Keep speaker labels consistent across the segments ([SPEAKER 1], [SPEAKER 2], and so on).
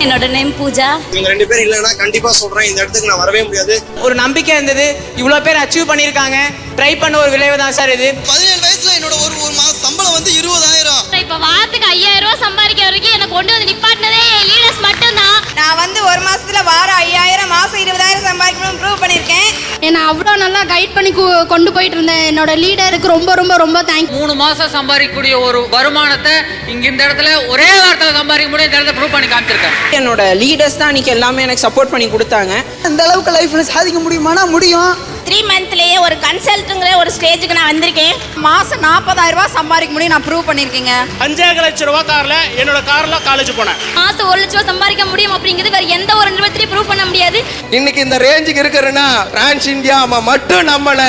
[SPEAKER 1] என்னோட நேம் பூஜா.
[SPEAKER 2] இவங்க 2 பேர் இல்லைன்னா கண்டிப்பா சொல்றேன் இந்த இடத்துக்கு நான் வரவே முடியாது.
[SPEAKER 3] ஒரு நம்பிக்கை இருந்தது, இவ்வளோ பேர் அச்சீவ் பண்ணியிருக்காங்க. ட்ரை பண்ண ஒரு விளைவு தான் சார் இது.
[SPEAKER 4] 17 வயசுல என்னோட ஒரு மாச சம்பளம் வந்து 20,000.
[SPEAKER 1] இப்ப வாரத்துக்கு 5,000 ரூபாய் சம்பாதிக்க வரைக்கும் எனக்கு கொண்டு வந்து நிப்பாட்டினதே லீடர்ஸ் மட்டும்தான்.
[SPEAKER 5] நான் வந்து ஒரு மாசத்துல வாரம் 5,000 மாசம் 20,000 சம்பாதிக்கணும்னு ப்ரூவ் பண்ணியிருக்கேன்.
[SPEAKER 6] என்னை அவ்வளோ நல்லா கைட் பண்ணி கொண்டு போயிட்டு இருந்தேன் என்னோட லீடருக்கு ரொம்ப ரொம்ப ரொம்ப தேங்க்ஸ்.
[SPEAKER 7] 3 மாசம் சம்பாதிக்கக்கூடிய ஒரு வருமானத்தை இங்க இந்த இடத்துல ஒரே வாரத்தில் சம்பாதிக்க முடியும். இந்த இடத்துல ப்ரூவ் பண்ணி காமிச்சிருக்கேன்.
[SPEAKER 3] என்னோட லீடர்ஸ் தான் இன்னைக்கு எல்லாமே எனக்கு சப்போர்ட் பண்ணி கொடுத்தாங்க.
[SPEAKER 4] இந்த அளவுக்கு லைஃப்ல சாதிக்க முடியுமானா முடியும்.
[SPEAKER 1] 3 மந்த்லயே ஒரு கன்சல்ட்டுங்கிற ஒரு ஸ்டேஜுக்கு நான் வந்திருக்கேன்.
[SPEAKER 5] மாசம் 40,000 ரூபாய் சம்பாதிக்க முடியும் நான் ப்ரூவ் பண்ணியிருக்கேங்க.
[SPEAKER 2] 5 லட்சம் ரூபாய் கார்ல என்னோட கார்ல காலேஜ் போனேன்.
[SPEAKER 1] மாசம் 1 லட்சம் ரூபாய் சம்பாதிக்க முடியும் அப்படிங்கிறது வேற எந்த ஒரு நிறுவனத்திலையும் ப்ரூவ் பண்ண முடியாது.
[SPEAKER 4] இன்னைக்கு இந்த ரேஞ்சுக்கு இருக்கிறேன்னா டிரான்ஸ் இந்தியா மட்டும் நம்மள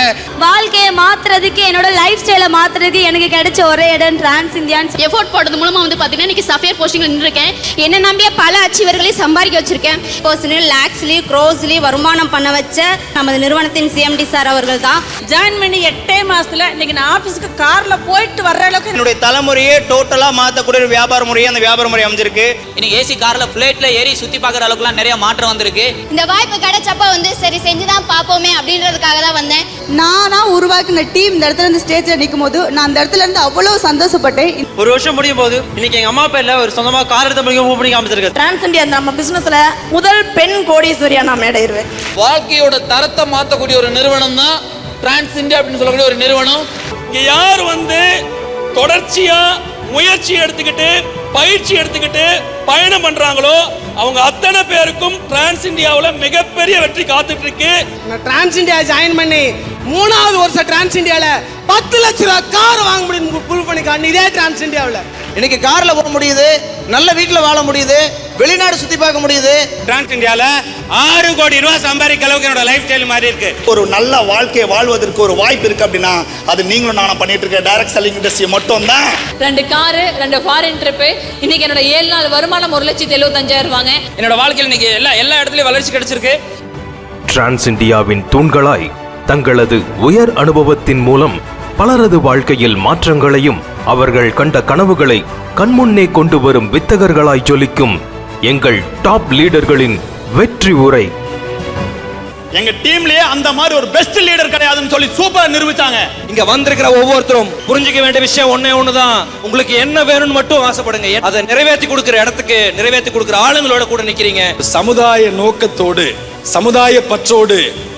[SPEAKER 1] வாழ்க்கையை மாத்துறதுக்கு, என்னோட லைஃப் ஸ்டைலை மாத்துறதுக்கு எனக்கு கிடைச்ச ஒரே இடம் டிரான்ஸ் இந்தியான்னு
[SPEAKER 6] எஃபோர்ட் போடுறது மூலமா வந்து பார்த்தீங்கன்னா இன்னைக்கு சஃபியர் போஸ்டிங்ல நின்றுருக்கேன்.
[SPEAKER 1] என்ன நம்பிய பல அச்சீவர்களையும் சம்பாதிக்க வச்சிருக்கேன். பர்சனல் லேக்ஸ்லி க்ரோஸ்லி வருமானம் பண்ண வச்ச நமது நிறுவனத்தின் சிஎம்டி சார் அவர்கள் தான்.
[SPEAKER 5] ஜாயின் பண்ணி 8 மாசத்துல இன்னைக்கு நான் ஆபீஸ்க்கு கார்ல போயிட்டு வர்ற அளவுக்கு
[SPEAKER 2] என்னுடைய தலைமுறையே டோட்டலா மாத்தக்கூடிய ஒரு வியாபார முறையே அந்த வியாபார முறை அமைஞ்சிருக்கு.
[SPEAKER 7] இன்னைக்கு ஏசி கார்ல பிளேட்ல ஏறி சுத்தி பார்க்குற அளவுக்குலாம் நிறைய மாற்றம் வந்திருக்கு.
[SPEAKER 6] இந்த வாய்ப்பு கிடைச்சப்ப வந்து சரி செஞ்சுதான் பார்ப்போமே அப்படின்றதுக்காக தான் வந்தேன்.
[SPEAKER 5] நானா உருவாக்கின டீம் இந்த இடத்துல இருந்து ஸ்டேஜ்ல நிற்கும் போது நான் அந்த இடத்துல இருந்து அவ்வளவு சந்தோஷப்பட்டேன்.
[SPEAKER 3] ஒரு வருஷம் முடியும் போது இன்னைக்கு எங்க அம்மா பேர்ல ஒரு சொந்தமா கார் எடுத்து பண்ணி காமிச்சிருக்கு.
[SPEAKER 5] டிரான்ஸ் இந்தியா நம்ம பிசினஸ்ல முதல் பெண் கோடீஸ்வரியா நான் மேடையிடுவேன்.
[SPEAKER 7] வாழ்க்கையோட தரத்தை மாற்றக்கூடிய ஒரு நிறுவனம் தான் டிரான்ஸ் இந்தியா அப்படின்னு சொல்லக்கூடிய ஒரு நிறுவனம்.
[SPEAKER 2] இங்க யார் வந்து தொடர்ச்சியா முயற்சி எடுத்துக்கிட்டு பயிற்சி எடுத்துக்கிட்டு பயணம் பண்றாங்களோ அவங்க அத்தனை பேருக்கும் டிரான்ஸ் இந்தியாவில் மிகப்பெரிய வெற்றி காத்துட்டு இருக்கு.
[SPEAKER 3] நான் டிரான்ஸ் இந்தியா ஜாயின் பண்ணி 3வது வருஷம் டிரான்ஸ் இந்தியாவில் 10 லட்ச ரூபா கார் வாங்க முடியும் ப்ரூவ் பண்ணி காட்டு. இதே டிரான்ஸ் இந்தியாவில்
[SPEAKER 4] இன்னைக்கு கார்ல போக முடியுது, நல்ல வீட்டுல வாழ முடியுது, வெளிநாடு சுத்தி பார்க்க முடியுது.
[SPEAKER 2] டிரான்ஸ் இந்தியால 6 கோடி ரூபாய் சம்பாதிக்க அளவுக்கு என்னோட லைஃப் ஸ்டைல் மாறி இருக்கு.
[SPEAKER 8] ஒரு நல்ல வாழ்க்கையை வாழ்வதற்கு ஒரு வாய்ப்பு இருக்கு அப்படின்னா அது நீங்களும் நானும் பண்ணிட்டு இருக்க டைரக்ட் செல்லிங் இண்டஸ்ட்ரி மட்டும் தான்.
[SPEAKER 7] 2 காரு 2 ஃபாரின் ட்ரிப்பு. இன்னைக்கு என்னோட 7 நாள் வருமானம் 1,75,000 வாங்க. என்னோட வாழ்க்கையில் இன்னைக்கு எல்லா இடத்துலயும் வளர்ச்சி கிடைச்சிருக்கு.
[SPEAKER 9] டிரான்ஸ் இந்தியாவின் தூண்களாய் தங்களது உயர் அனுபவத்தின் மூலம் பலரது வாழ்க்கையில் மாற்றங்களையும் அவர்கள் கண்ட கனவுகளை கண்முன்னே கொண்டு வரும் வித்தகர்களாய் ஜொலிக்கும் எங்கள் டாப் லீடர்களின் வெற்றி உரை.
[SPEAKER 2] எங்க டீம்லயே அந்த மாதிரி ஒரு பெஸ்ட் லீடர் கிடையாதுன்னு சொல்லி சூப்பரா நிரூபிச்சாங்க.
[SPEAKER 3] இங்க வந்திருக்கிற ஒவ்வொருத்தரும் புரிஞ்சுக்க வேண்டிய விஷயம் ஒண்ணுதான். உங்களுக்கு என்ன வேணும்னு மட்டும் ஆசைப்படுங்க. அதை நிறைவேற்றி கொடுக்கிற இடத்துக்கு நிறைவேற்றி கொடுக்கிற ஆளுங்களோட கூட நிக்கிறீங்க.
[SPEAKER 8] சமுதாய நோக்கத்தோடு சமுதாய பற்றோடு